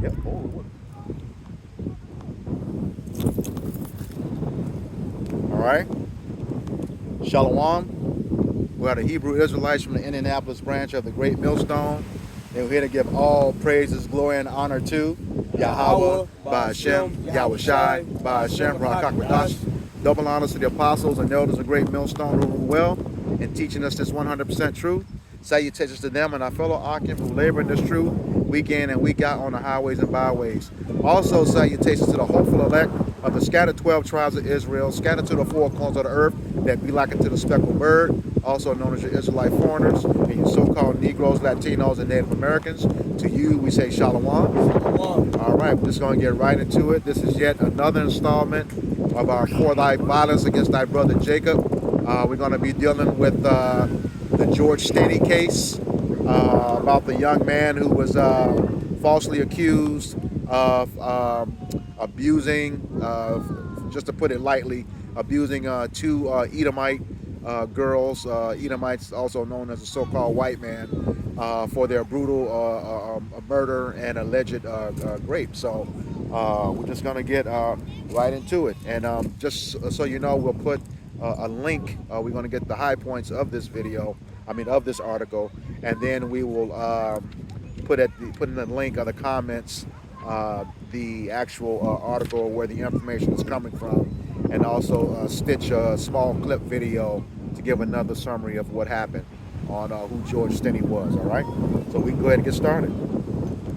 Yep. Oh, all right. Shalom. We are the Hebrew Israelites from the Indianapolis branch of the Great Millstone. And we're here to give all praises, glory, and honor to Yahweh, Yahweh, Ba'Hashem, Ba'Shem, Yahweh Yahweh Shai, Shai, Ba'Hashem, Ba'Shem, Rakakwadash. Rakakwadash. Double honors to the apostles and elders of Great Millstone who rule well in teaching us this 100% truth. Salutations to them and our fellow occupants who labor in this truth week in and week out on the highways and byways. Also, salutations to the hopeful elect of the scattered 12 tribes of Israel, scattered to the four corners of the earth, that be like unto the speckled bird, also known as your Israelite foreigners, and your so-called Negroes, Latinos, and Native Americans. To you, we say Shalom. Shalom. All right, we're just going to get right into it. This is yet another installment of our For Thy Violence Against Thy Brother Jacob. We're going to be dealing with the George Stinney case about the young man who was falsely accused of abusing, just to put it lightly, abusing two Edomite girls, Edomites also known as the so-called white man, for their brutal murder and alleged rape. So we're just going to get right into it. And just so you know, we'll put a link. We're going to get the high points of this video, of this article, and then we will put in the link of the comments the actual article where the information is coming from, and also stitch a small clip video to give another summary of what happened on who George Stinney was. All right, so we can go ahead and get started.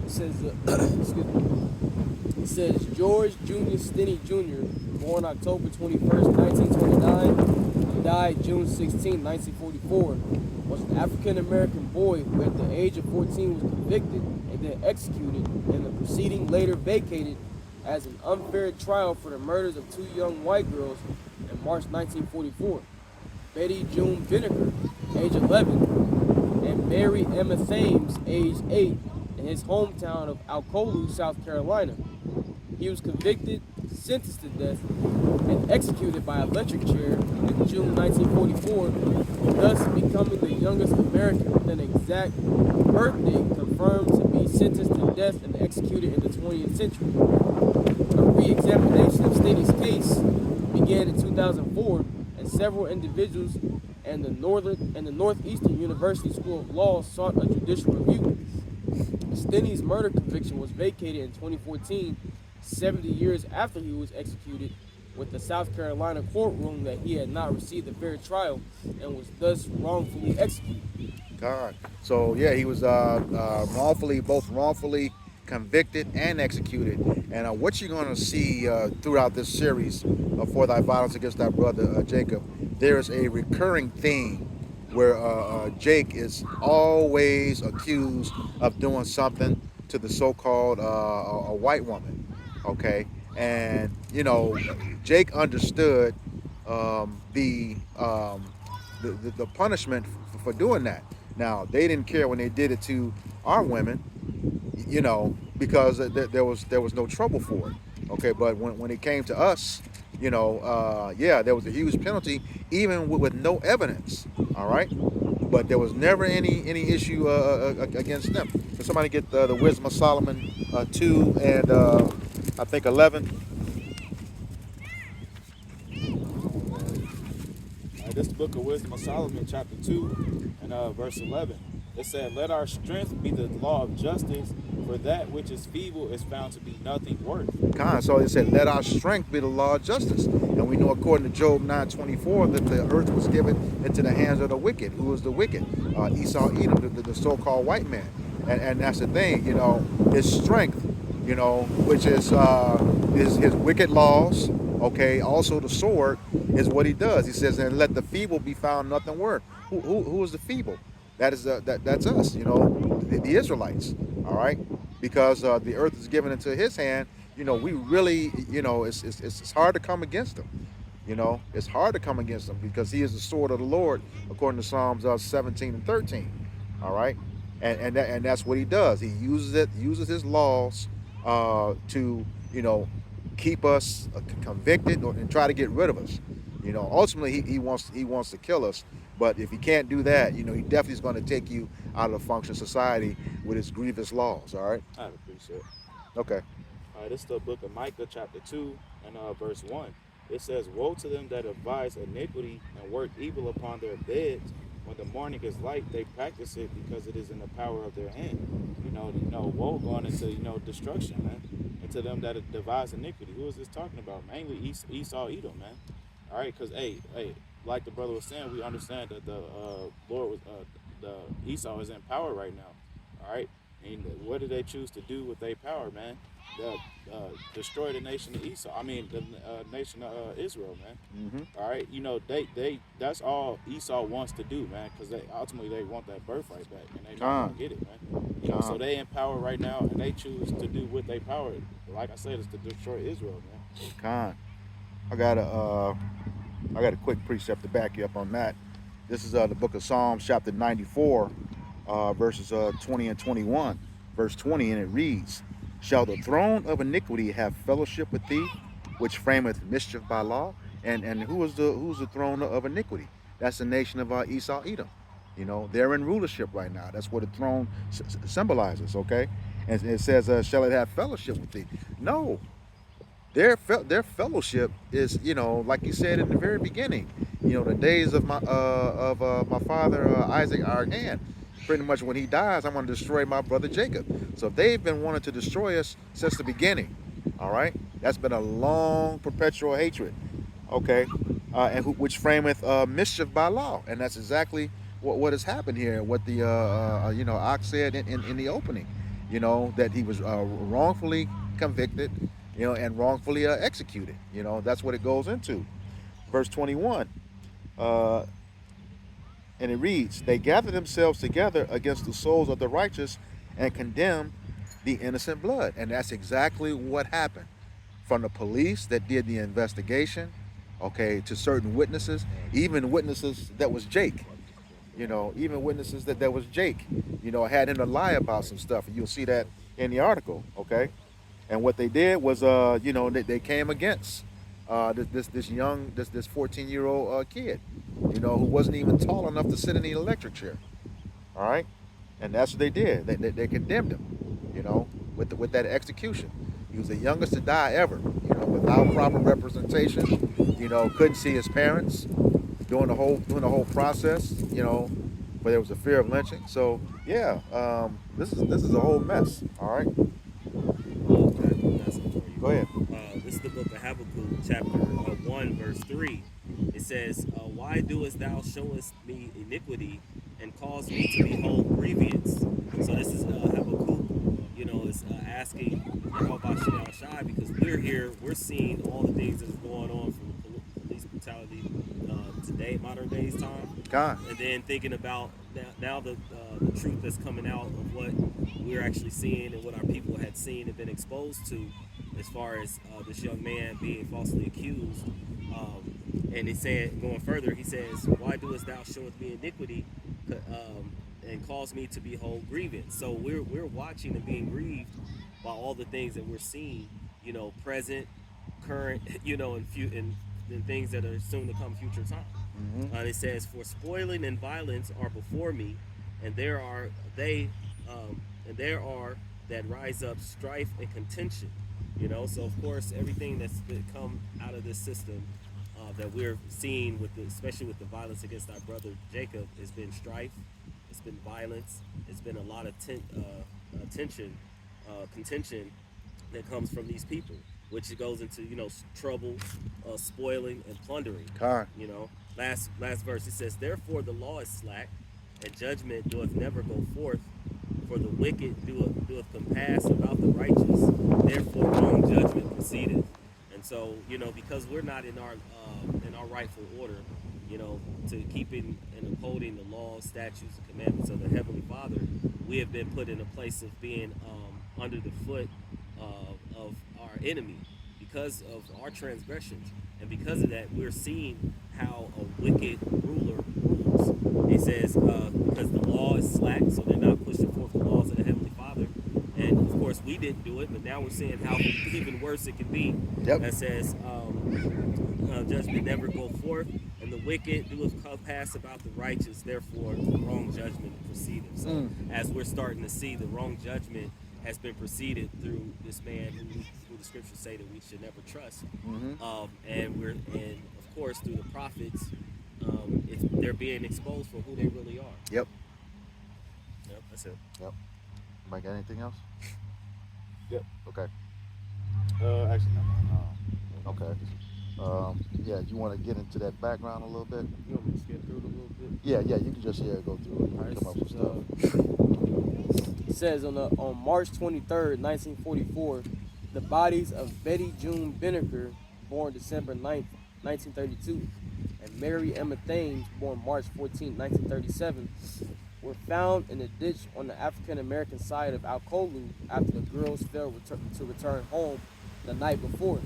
It says, excuse me. It says George Junior Stinney Jr., born October 21st, 1929, died June 16, 1944, was an African American boy who at the age of 14 was convicted and then executed, and the proceeding later vacated as an unfair trial for the murders of two young white girls in March 1944. Betty June Vinegar, age 11, and Mary Emma Thames, age 8, in his hometown of Alcolu, South Carolina. He was convicted, sentenced to death, and executed by electric chair in June 1944, thus becoming the youngest American with an exact birthday confirmed to be sentenced to death and executed in the 20th century. A re-examination of Stinney's case began in 2004, and several individuals and the Northeastern University School of Law sought a judicial review. Stinney's murder conviction was vacated in 2014, 70 years after he was executed, with the South Carolina court ruling that he had not received a fair trial and was thus wrongfully executed. God. So yeah, he was both wrongfully convicted and executed. And what you're going to see throughout this series For Thy Violence Against Thy Brother Jacob, there is a recurring theme where Jake is always accused of doing something to the so-called a white woman. Okay, and Jake understood the punishment for doing that. Now they didn't care when they did it to our women, because there was no trouble for it. Okay, but when it came to us, yeah, there was a huge penalty, even with no evidence. All right, but there was never any issue against them. Can somebody get the Wisdom of Solomon 2 and I think 11? This is the book of Wisdom of Solomon, chapter 2, and verse 11. It said, "Let our strength be the law of justice, for that which is feeble is found to be nothing worth." So it said, "Let our strength be the law of justice." And we know, according to Job 9:24, that the earth was given into the hands of the wicked. Who was the wicked? Esau, Edom, the so-called white man. And that's the thing, his strength, which is his wicked laws. Okay, also the sword is what he does. He says, "And let the feeble be found nothing worth." Who is the feeble? That's us, the Israelites. All right, because the earth is given into his hand. We really, it's hard to come against him. It's hard to come against him because he is the sword of the Lord, according to Psalms 17 and 13. All right, and that's what he does. He uses his laws to keep us convicted and try to get rid of us. Ultimately he wants to kill us. But if he can't do that, he definitely is going to take you out of the function of society with his grievous laws. All right. I appreciate it. Okay. This is the book of Micah, chapter 2, and verse 1. It says, woe to them that devise iniquity and work evil upon their beds. When the morning is light, they practice it because it is in the power of their hand. Woe going into, destruction, man. And to them that devise iniquity. Who is this talking about? Mainly Esau, Edom, man. All right, because, hey, like the brother was saying, we understand that the Lord was, the Esau is in power right now. All right. And what did they choose to do with their power, man? Destroy the nation of Esau. I mean, the nation of Israel, man. Mm-hmm. All right, they that's all Esau wants to do, man, because they ultimately they want that birthright back, and they not Con. gonna get it, man. So they in power right now, and they choose to do what they power. Like I said, is to destroy Israel, man. Con. I got a quick precept to back you up on that. This is the book of Psalms, chapter 94, verses 20 and 21. Verse 20, and it reads, shall the throne of iniquity have fellowship with thee, which frameth mischief by law? And who's the throne of iniquity? That's the nation of Esau, Edom. They're in rulership right now. That's what the throne symbolizes, okay? And it says, shall it have fellowship with thee? No, their fellowship is, like you said in the very beginning, the days of my father Isaac our hand. Pretty much when he dies, I'm going to destroy my brother Jacob. So they've been wanting to destroy us since the beginning. All right, that's been a long perpetual hatred. Okay, which frameth mischief by law, and that's exactly what has happened here. What the Ox said in the opening, that he was wrongfully convicted, and wrongfully executed. That's what it goes into. Verse 21, uh, and it reads, they gather themselves together against the souls of the righteous and condemn the innocent blood. And that's exactly what happened. From the police that did the investigation, okay, to certain witnesses, even witnesses that was Jake. Even witnesses that was Jake, had him to lie about some stuff. And you'll see that in the article, okay? And what they did was, they came against this 14-year-old kid, who wasn't even tall enough to sit in the electric chair. All right, and that's what they did. They condemned him, with that execution. He was the youngest to die ever, without proper representation. Couldn't see his parents during the whole process. But there was a fear of lynching. So yeah, this is a whole mess. All right. Okay, that's it for you. Go ahead. This is the book of Habakkuk, chapter 1, verse 3. It says, why doest thou showest me iniquity and cause me to behold grievance? So this is Habakkuk, is asking Yahweh Shai, because we're here, we're seeing all the things that's going on from police brutality today, modern days time. God. And then thinking about now the truth that's coming out of what we're actually seeing and what our people had seen and been exposed to, as far as this young man being falsely accused. And he said, going further, he says, why doest thou showeth me iniquity and cause me to behold grievance? So we're watching and being grieved by all the things that we're seeing, present, current, and things that are soon to come future time. Mm-hmm. It says, for spoiling and violence are before me, and there are that rise up strife and contention. So of course everything that's come out of this system that we're seeing, especially with the violence against our brother Jacob, has been strife, it's been violence, it's been a lot of contention that comes from these people, which goes into trouble, spoiling, and plundering. God. Last verse, it says, therefore the law is slack, and judgment doeth never go forth, for the wicked doeth compass about the righteous, therefore wrong judgment proceedeth. And so, because we're not in our rightful order, to keeping and upholding the laws, statutes, and commandments of the Heavenly Father, we have been put in a place of being under the foot of our enemy because of our transgressions. And because of that, we're seeing how a wicked ruler rules. It says, because the law is slack, so they're not pushing forth the laws of the Heavenly Father. And of course, we didn't do it, but now we're seeing how even worse it can be. Yep. That says, judgment never go forth, and the wicked doeth pass about the righteous, therefore the wrong judgment proceedeth. So as we're starting to see the wrong judgment has been preceded through this man who the scriptures say that we should never trust. And of course through the prophets, they're being exposed for who they really are. Yep. Yep, that's it. Yep. Mike, got anything else? Yep. Okay. Actually, no. Okay. Yeah, you want to get into that background a little bit? You want me to skip through it a little bit? Yeah, you can just go through it and Alright, come up with so, stuff. It says on March 23rd, 1944, the bodies of Betty June Binneker, born December 9th, 1932, and Mary Emma Thames, born March 14th, 1937, were found in a ditch on the African American side of Alcolu after the girls failed to return home the night before.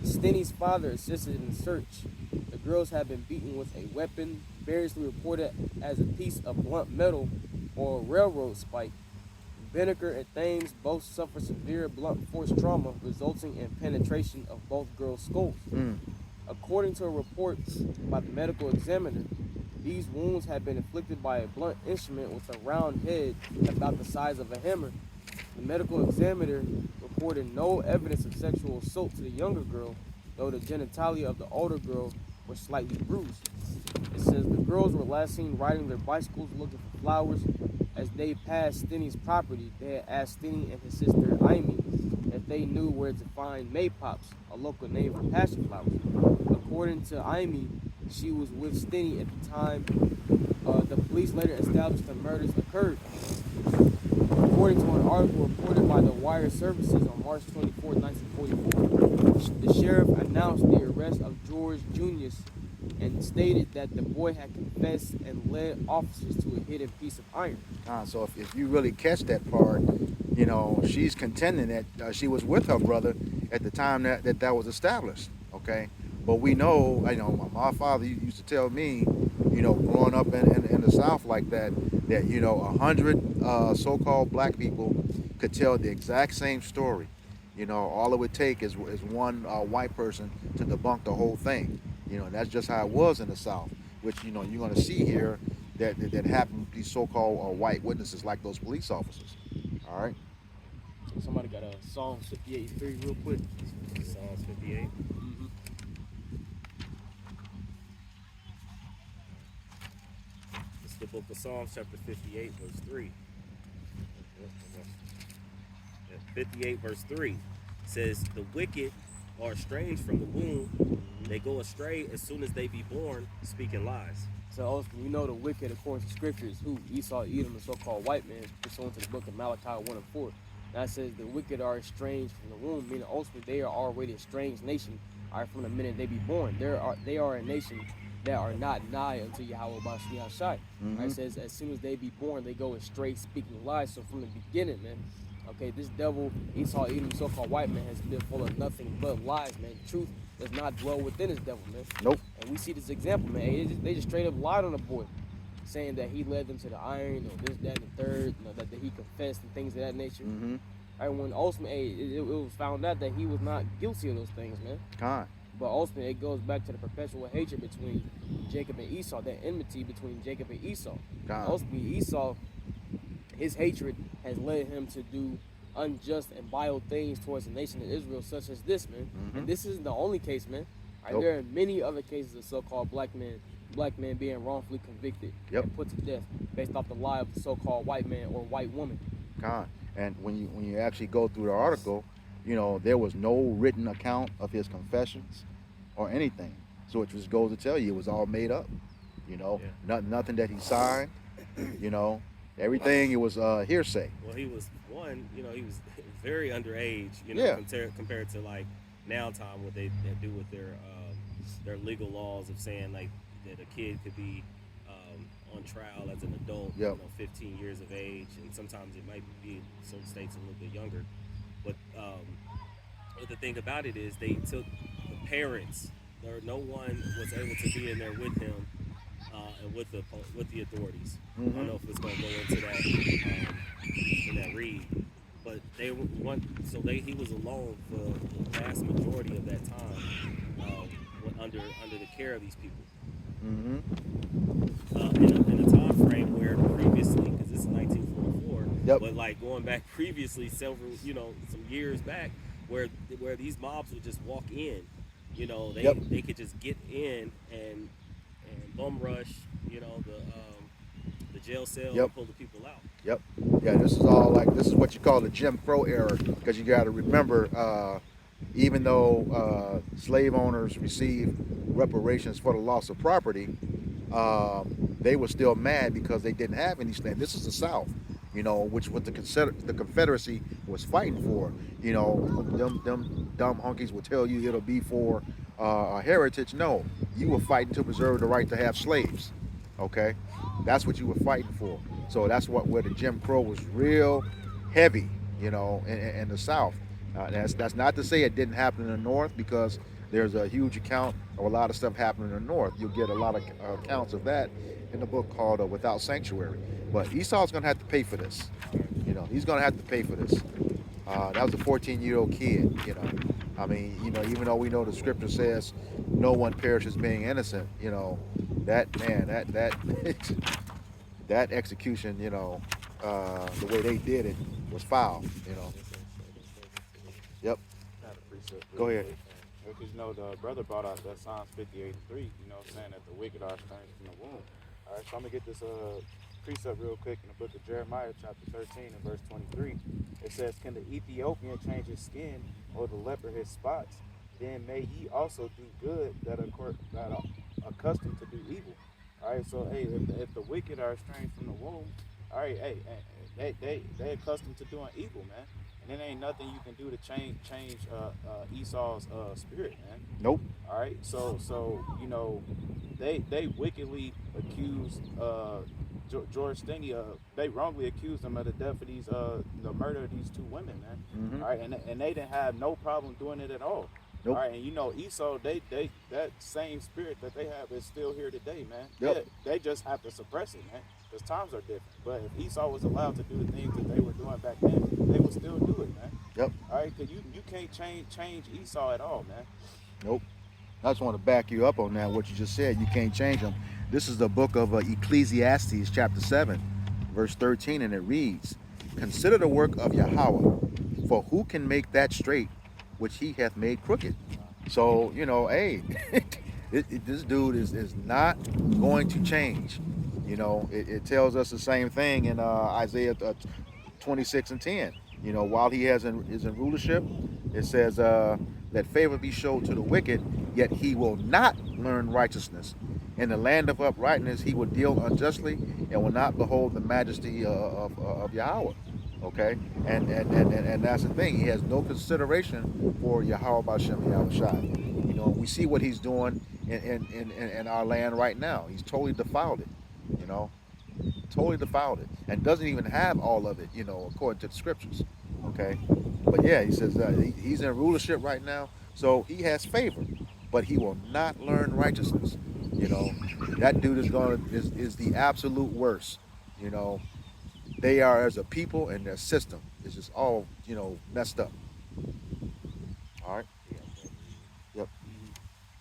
Stinney's father assisted in the search. The girls had been beaten with a weapon variously reported as a piece of blunt metal or a railroad spike. Binneker and Thames both suffered severe blunt force trauma resulting in penetration of both girls' skulls. According to a report by the medical examiner, these wounds had been inflicted by a blunt instrument with a round head about the size of a hammer. The medical examiner reported no evidence of sexual assault to the younger girl, though the genitalia of the older girl were slightly bruised. It says the girls were last seen riding their bicycles looking for flowers. As they passed Stinney's property, they had asked Stinney and his sister Amy if they knew where to find maypops, a local name for passion flowers. According to Amy, she was with Stinney at the time. The police later established the murders occurred. According to an article reported by the Wire Services on March 24, 1944, the sheriff announced the arrest of George Junius and stated that the boy had confessed and led officers to a hidden piece of iron. So if you really catch that part, she's contending that she was with her brother at the time that was established. Okay, but we know, my father used to tell me, growing up in the South like that 100 so-called black people could tell the exact same story. All it would take is one white person to debunk the whole thing. And that's just how it was in the South, which you're going to see here that happened with these so-called white witnesses like those police officers. All right. Somebody got a Psalms 58:3 real quick. Psalms 58. It's the book of Psalms, chapter 58, verse 3. 58, verse 3 says, "The wicked are estranged from the womb. They go astray as soon as they be born, speaking lies." So also, we know the wicked, according to scriptures, who Esau, Edom, the so-called white man, pursuant to the book of Malachi 1 and 4. That says the wicked are estranged from the womb, meaning ultimately they are already a strange nation. All right, from the minute they be born, they are a nation that are not nigh unto Yahweh Bashi Hashai. Right, it says as soon as they be born, they go astray, speaking lies. So from the beginning, man, okay, this devil, Esau, Edom, so-called white man, has been full of nothing but lies, man. Truth does not dwell within this devil, man. Nope. And we see this example, man. They just straight up lied on the boy, saying that he led them to the iron, or this, that, and the third, that he confessed and things of that nature. And when ultimately it was found out that he was not guilty of those things, man. God. But ultimately it goes back to the perpetual hatred between Jacob and Esau, that enmity between Jacob and Esau. God. Ultimately Esau, his hatred has led him to do unjust and vile things towards the nation of Israel, such as this, man. And this isn't the only case, man. Right? Nope. There are many other cases of so-called black men being wrongfully convicted and put to death based off the lie of the so-called white man or white woman. God. And when you actually go through the article, there was no written account of his confessions or anything. So it just goes to tell you it was all made up. Nothing that he signed. Everything, it was hearsay. Well, he was he was very underage, compared to like now time, what they do with their legal laws of saying like that a kid could be on trial as an adult, 15 years of age, and sometimes it might be in certain states a little bit younger. But the thing about it is they took the parents. No one was able to be in there with him and with the authorities. I don't know if it's going to go into that in that read, but he was alone for the vast majority of that time under the care of these people. In a time frame where where previously, because this is 1944, Yep. but like going back previously several, some years back, where these mobs would just walk in, they Yep. they could just get in and bum rush, the jail cell Yep. and pull the people out. Yep. Yeah, this is all like, this is what you call the Jim Crow era, because you got to remember, even though slave owners received reparations for the loss of property, they were still mad because they didn't have any land. This is the South, which what the Confederacy was fighting for. Them dumb honkies will tell you it'll be for a heritage. No, you were fighting to preserve the right to have slaves. Okay, that's what you were fighting for. So that's where the Jim Crow was real heavy, in the South. That's not to say it didn't happen in the North, because there's a huge account of a lot of stuff happening in the North. You'll get a lot of accounts of that in the book called Without Sanctuary. But Esau's going to have to pay for this. He's going to have to pay for this. That was a 14-year-old kid. I mean, even though we know the scripture says no one perishes being innocent, that man, that execution, the way they did it was foul. Yep. Not a precept. Go ahead. Because the brother brought out that Psalms 58:3, saying that the wicked are estranged from the womb. All right, so I'm gonna get this precept real quick in the book of Jeremiah, chapter 13 and verse 23. It says, "Can the Ethiopian change his skin, or the leper his spots? Then may ye also do good that are accustomed to do evil." All right, so hey, if the wicked are estranged from the womb, all right, hey, they accustomed to doing evil, man. And there ain't nothing you can do to change Esau's spirit, man. Nope. All right, so they wickedly accused George Stinney. They wrongly accused him of the death of the murder of these two women, man. Mm-hmm. All right, and they didn't have no problem doing it at all. Nope. All right, and Esau, they that same spirit that they have is still here today, man. Yep. They just have to suppress it, man, because times are different. But if Esau was allowed to do the things that they were doing back then, they would still do it, man. Yep. All right, because you can't change Esau at all, man. Nope. I just want to back you up on that, what you just said. You can't change them. This is the book of Ecclesiastes, chapter 7, verse 13, and it reads, "Consider the work of Yahweh, for who can make that straight which he hath made crooked?" So, hey, this dude is not going to change. It tells us the same thing in Isaiah 26 and 10. While he is in rulership, it says, "Let favor be showed to the wicked, yet he will not learn righteousness. In the land of uprightness he will deal unjustly, and will not behold the majesty of Yahweh." Okay, and that's the thing. He has no consideration for Yahweh Bashem Yahushai. We see what he's doing in our land right now. He's totally defiled it. Totally defiled it, and doesn't even have all of it. According to the scriptures. Okay, but yeah, he says he's in rulership right now, so he has favor, but he will not learn righteousness. That dude is the absolute worst. They are as a people, and their system is just all messed up. All right. Yep.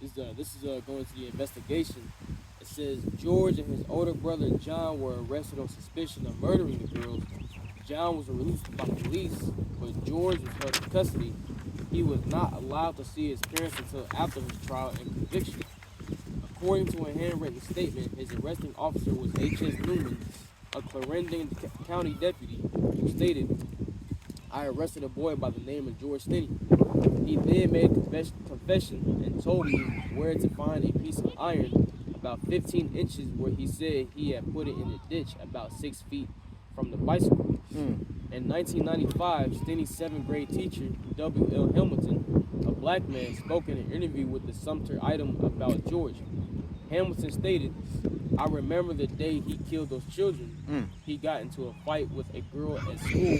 This is going to the investigation. It says George and his older brother John were arrested on suspicion of murdering the girls. John was released by police, but George was held in custody. He was not allowed to see his parents until after his trial and conviction. According to a handwritten statement, his arresting officer was H.S. Newman, a Clarendon County deputy, who stated, "I arrested a boy by the name of George Stinney. He then made a confession and told me where to find a piece of iron about 15 inches where he said he had put it in a ditch about 6 feet from the bicycle." In 1995, Stinney's 7th grade teacher, W.L. Hamilton, a black man, spoke in an interview with the Sumter Item about George. Hamilton stated, "I remember the day he killed those children. He got into a fight with a girl at school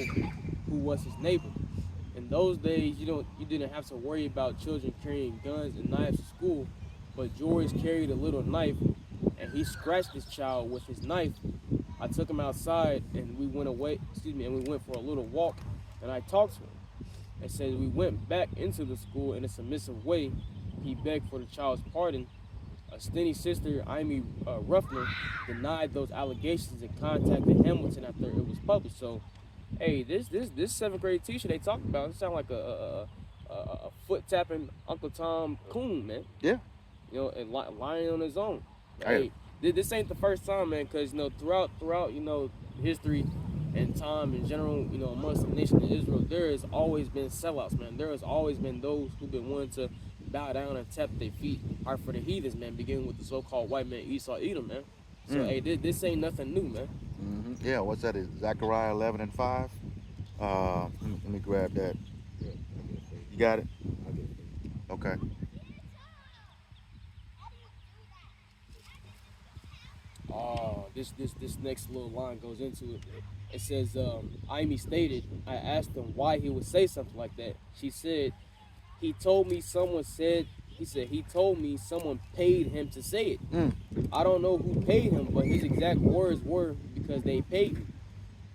who was his neighbor. In those days, you didn't have to worry about children carrying guns and knives to school, but George carried a little knife, and he scratched this child with his knife. I took him outside, and we went for a little walk, and I talked to him. And said we went back into the school in a submissive way. He begged for the child's pardon, Stinney's sister, Amy Ruffner, denied those allegations and contacted Hamilton after it was published. So, hey, this seventh grade teacher they talked about, it sound like a foot tapping Uncle Tom coon, man. Yeah. You know, and lying on his own. But, Yeah. hey, this ain't the first time, man, because throughout history and time in general, amongst the nation of Israel, there has always been sellouts, man. There has always been those who've been willing to bow down and tap their feet hard for the heathens, man, beginning with the so-called white man Esau Edom, man. So, hey, this ain't nothing new, man. Mm-hmm. Yeah, what's that? Is Zechariah 11 and 5? Let me grab that. Yeah, You got it? I get it. Okay. Oh, this next little line goes into it. It says, Amy stated, I asked him why he would say something like that. She said, he told me someone paid him to say it. I don't know who paid him, but his exact words were, because they paid me.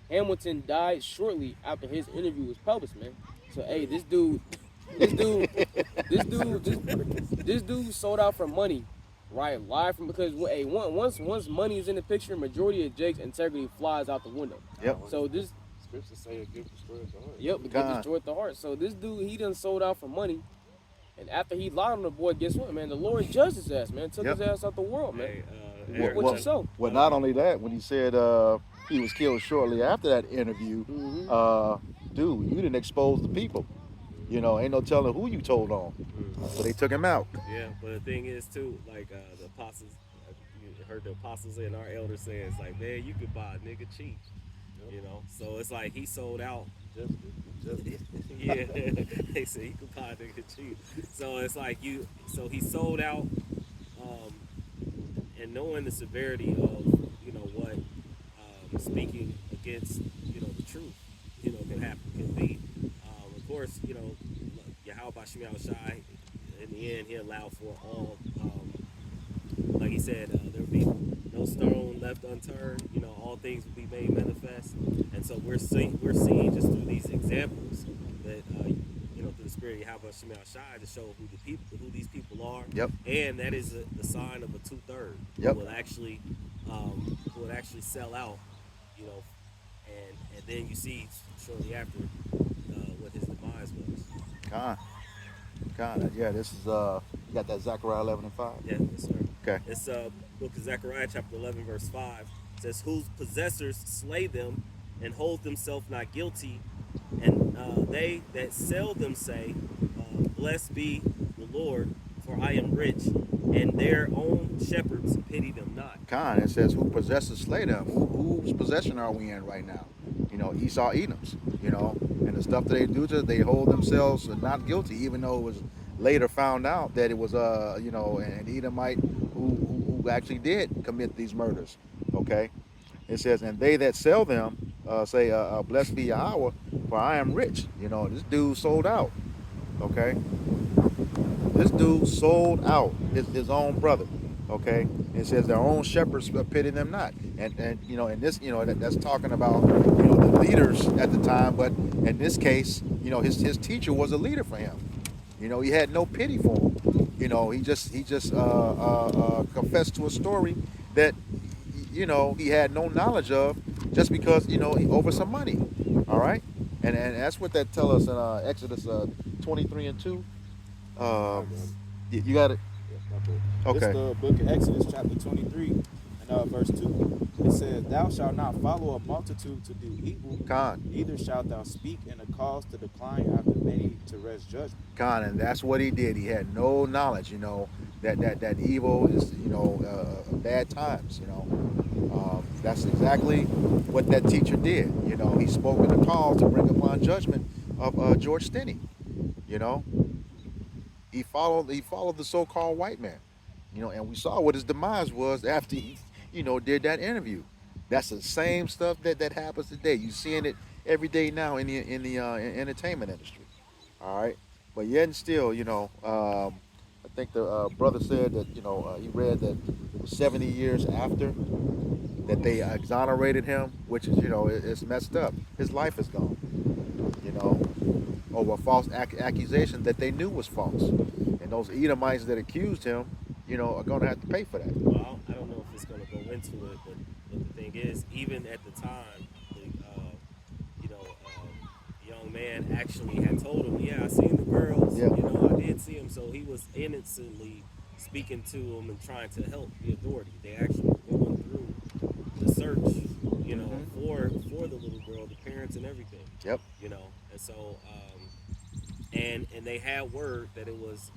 Hamilton died shortly after his interview was published, man. So, hey, this dude sold out for money, right? Live from, because hey, once money is in the picture, majority of Jake's integrity flies out the window. Yep. So this Scriptures say a gift destroys the heart. Yep, it destroyed the heart. So this dude, he done sold out for money. And after he lied on the boy, guess what, man? The Lord judged his ass, man. Took his ass out the world, man. Hey, What you saw? Well, not only that, when he said he was killed shortly after that interview, dude, you didn't expose the people. Ain't no telling who you told on. So they took him out. Yeah, but the thing is too, like the apostles, you heard the apostles and our elders say, it's like, man, you could buy a nigga cheap. So it's like he sold out. Yeah, they said he could buy a nigga cheap. So it's like so he sold out, and knowing the severity of what speaking against the truth can be. Of course, Yahweh Shemiah Shai, in the end, he allowed for all, like he said, there will be no stone left unturned. All things will be made manifest. And so we're seeing just through these examples that, through the spirit of Yahweh Shemiah Shai, to show who these people are. Yep. And that is the sign of a 2/3 Yep. who will actually sell out, and then you see shortly after what his demise was. Yeah, this is you got that Zechariah 11 and 5? Yeah, yes, sir. Okay. It's book of Zechariah, chapter 11, verse 5. It says, whose possessors slay them and hold themselves not guilty, and they that sell them say, blessed be the Lord, for I am rich, and their own shepherds pity them not. It says, who possesses slay them? Whose possession are we in right now? Esau Edoms, and the stuff that they do to, they hold themselves not guilty, even though it was later found out that it was, an Edomite who actually did commit these murders. Okay. It says, and they that sell them say, blessed be Yahweh, for I am rich. This dude sold out. Okay. This dude sold out his own brother. Okay. It says their own shepherds pity them not. And in this, that's talking about, the leaders at the time. But in this case, his teacher was a leader for him. He had no pity for him. He just confessed to a story that, he had no knowledge of, just because, over some money. All right. And that's what that tells us in Exodus 23 and 2. You got it? Okay. It's the book of Exodus, chapter 23, and verse 2. It says, thou shalt not follow a multitude to do evil, neither shalt thou speak in a cause to decline after many to rest judgment. And that's what he did. He had no knowledge, that evil is, bad times, That's exactly what that teacher did. He spoke in a call to bring upon judgment of George Stinney. He followed the so-called white man. And we saw what his demise was after he, did that interview. That's the same stuff that happens today. You're seeing it every day now in the entertainment industry. All right, but yet and still, I think the brother said that he read that it was 70 years after that they exonerated him, which is it's messed up. His life is gone. Over a false accusation that they knew was false, and those Edomites that accused him, are going to have to pay for that. Well, I don't know if it's going to go into it, but the thing is, even at the time, you know, young man actually had told him, "Yeah, I seen the girls. Yeah. I did see them." So he was innocently speaking to him and trying to help the authority. They actually were going through the search, for the little girl, the parents and everything. Yep. And so and they had word that it was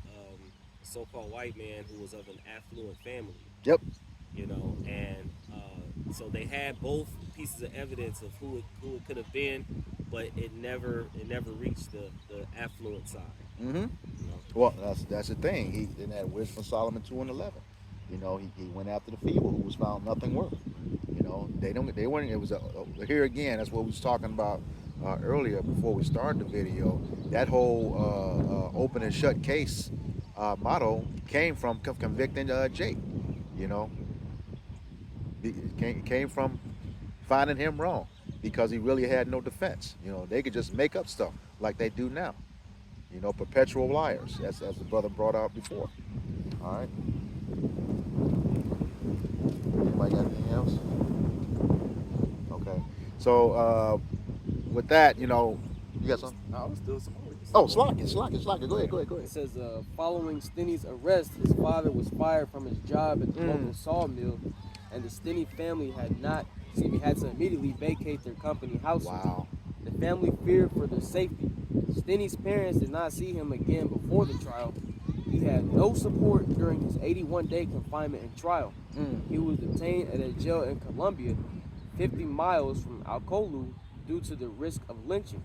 a so-called white man who was of an affluent family. Yep. And so they had both pieces of evidence of who it could have been, but it never reached the affluent side. Mm-hmm. Well, that's the thing. He in that Wisdom of Solomon 2:11. He went after the feeble who was found nothing worth. They weren't. It was here again. That's what we was talking about earlier before we started the video. That whole open and shut case motto came from convicting Jake. You know, it came from finding him wrong because he really had no defense. They could just make up stuff like they do now. Perpetual liars, as the brother brought out before. All right. Anybody got anything else? Okay. So with that, you got something? No, I was still some more. Oh, Slocky. Go ahead. It says, following Stinney's arrest, his father was fired from his job at the local sawmill, and the Stinney family had to immediately vacate their company house. Wow. The family feared for their safety. Stinney's parents did not see him again before the trial. He had no support during his 81-day confinement and trial. He was detained at a jail in Columbia, 50 miles from Alcolu, due to the risk of lynching.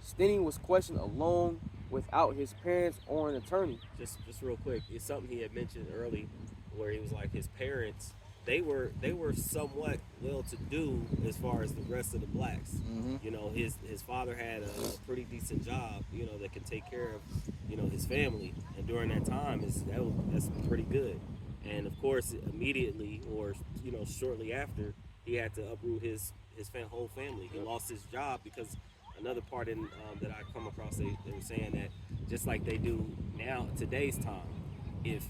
Stinney was questioned alone without his parents or an attorney. Just real quick, it's something he had mentioned early, where he was like his parents. They were somewhat well-to-do as far as the rest of the blacks. His father had a pretty decent job, that could take care of, his family. And during that time, that's pretty good. And of course, immediately or shortly after, he had to uproot his whole family. He lost his job because another part in that I come across, they were saying that just like they do now today's time, if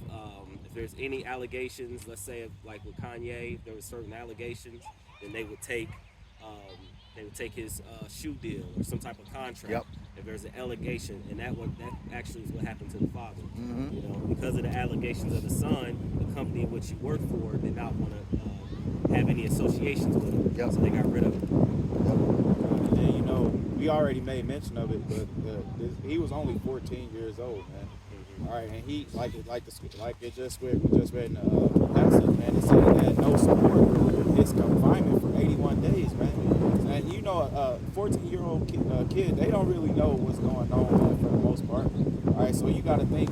there's any allegations, let's say like with Kanye, if there were certain allegations, then they would take his shoe deal or some type of contract. Yep. If there's an allegation, and that actually is what happened to the father. Because of the allegations of the son, the company in which he worked for did not want to have any associations with him. Yep. So they got rid of him. And we already made mention of it, but he was only 14 years old, man. All right, and he we just read in the passage, man. It said he had no support with his confinement for 81 days, man. And a 14-year-old kid, they don't really know what's going on, man, for the most part. All right, so you got to think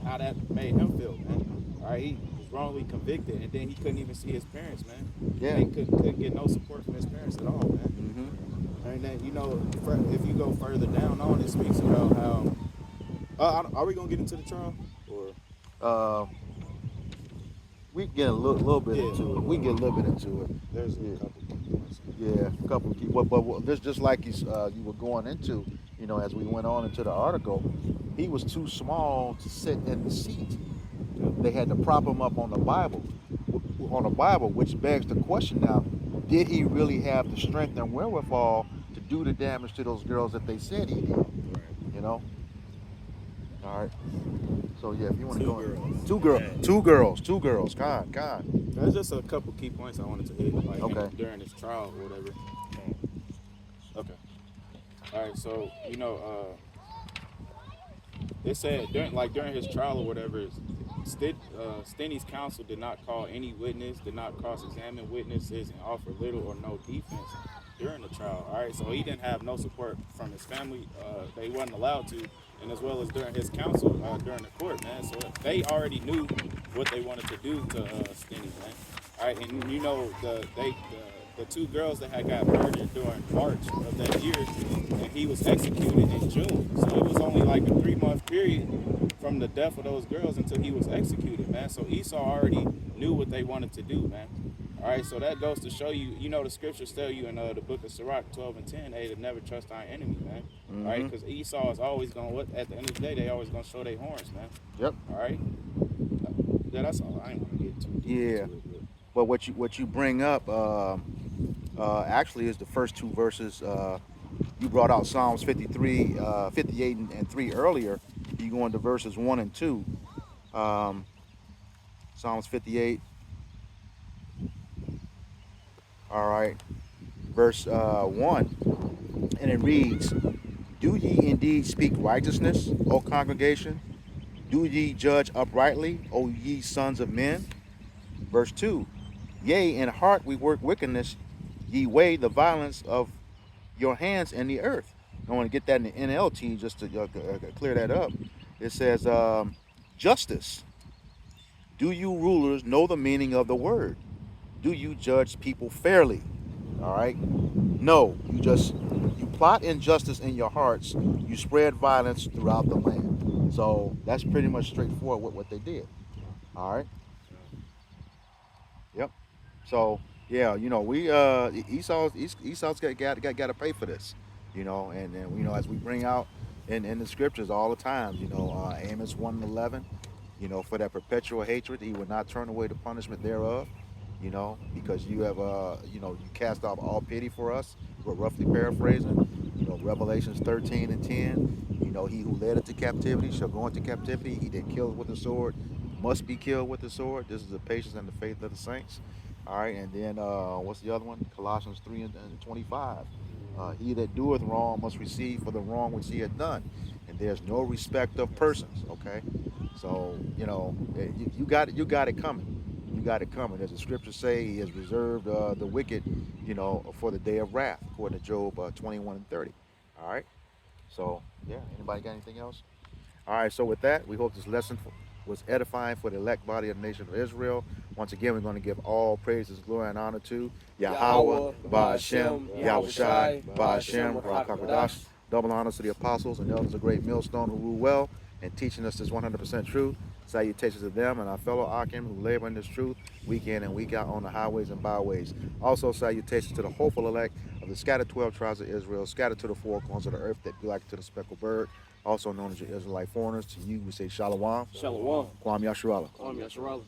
how that made him feel, man. All right, he was wrongly convicted, and then he couldn't even see his parents, man. Yeah. He couldn't get no support from his parents at all, man. And then, if you go further down on, it speaks about how. Are we gonna get into the trial, or? We get a little bit into it. We get a little bit into it. There's a couple points. Yeah, a couple of key. But just like you were going into, as we went on into the article, he was too small to sit in the seat. They had to prop him up on the Bible, which begs the question now: did he really have the strength and wherewithal to do the damage to those girls that they said he did? All right. So yeah, if you want to go in. Two girls. Con. There's just a couple key points I wanted to hit, during this trial or whatever. Okay. All right. So it said during his trial or whatever, Stinney's counsel did not call any witness, did not cross-examine witnesses, and offer little or no defense during the trial. All right, so he didn't have no support from his family. They wasn't allowed to, and as well as during his counsel during the court, man. So they already knew what they wanted to do to Stinney, man. All right, and the two girls that had got murdered during March of that year, and he was executed in June. So it was only like a 3-month period from the death of those girls until he was executed, man. So Esau already knew what they wanted to do, man. All right, so that goes to show you, you know, the scriptures tell you in the book of Sirach 12 and 10, hey, to never trust our enemy, man. Mm-hmm. All right, because Esau is always going to, at the end of the day, they always going to show their horns, man. Yep. All right? Yeah, that's all. I ain't want to get too deep Yeah. into it. But what you bring up actually is the first two verses. You brought out Psalms 53, 58 and 3 earlier. You go into verses 1 and 2. Psalms 58. All right. Verse 1. And it reads, do ye indeed speak righteousness, O congregation? Do ye judge uprightly, O ye sons of men? Verse 2. Yea, in heart we work wickedness, ye weigh the violence of your hands in the earth. I want to get that in the NLT just to clear that up. It says, justice. Do you rulers know the meaning of the word? Do you judge people fairly? All right. No, you plot injustice in your hearts. You spread violence throughout the land. So that's pretty much straightforward what they did. All right. Yep. So yeah, you know, we Esau's got to pay for this, you know, and you know, as we bring out in the scriptures all the time, you know, Amos 1:11, you know, for that perpetual hatred, he will not turn away the punishment thereof, you know, because you have you know, you cast off all pity for us. We're roughly paraphrasing, you know, Revelations 13 and 10, you know, he who led into captivity shall go into captivity. He that killed with the sword must be killed with the sword. This is the patience and the faith of the saints. All right, and then what's the other one? Colossians 3 and 25. He that doeth wrong must receive for the wrong which he had done, and there's no respect of persons. Okay, so you know you got it. You got it coming. You got it coming. As the scriptures say, he has reserved the wicked, you know, for the day of wrath, according to Job 21 and 30. All right. So yeah, anybody got anything else? All right, so with that, we hope this lesson was edifying for the elect body of the nation of Israel. Once again, we're going to give all praises, glory, and honor to Yahweh, Ba'ashem, Yahushai, Ba'ashem, Rakakadash. Double honors to the apostles and elders of Great Millstone who rule well and teaching us this 100% truth. Salutations to them and our fellow Akim who labor in this truth week in and week out on the highways and byways. Also, salutations to the hopeful elect of the scattered 12 tribes of Israel, scattered to the four corners of the earth that be like to the speckled bird, also known as your Israelite foreigners. To you, we say Shalom. Shalom. Kwam Yasharallah. Kwame Yasharala.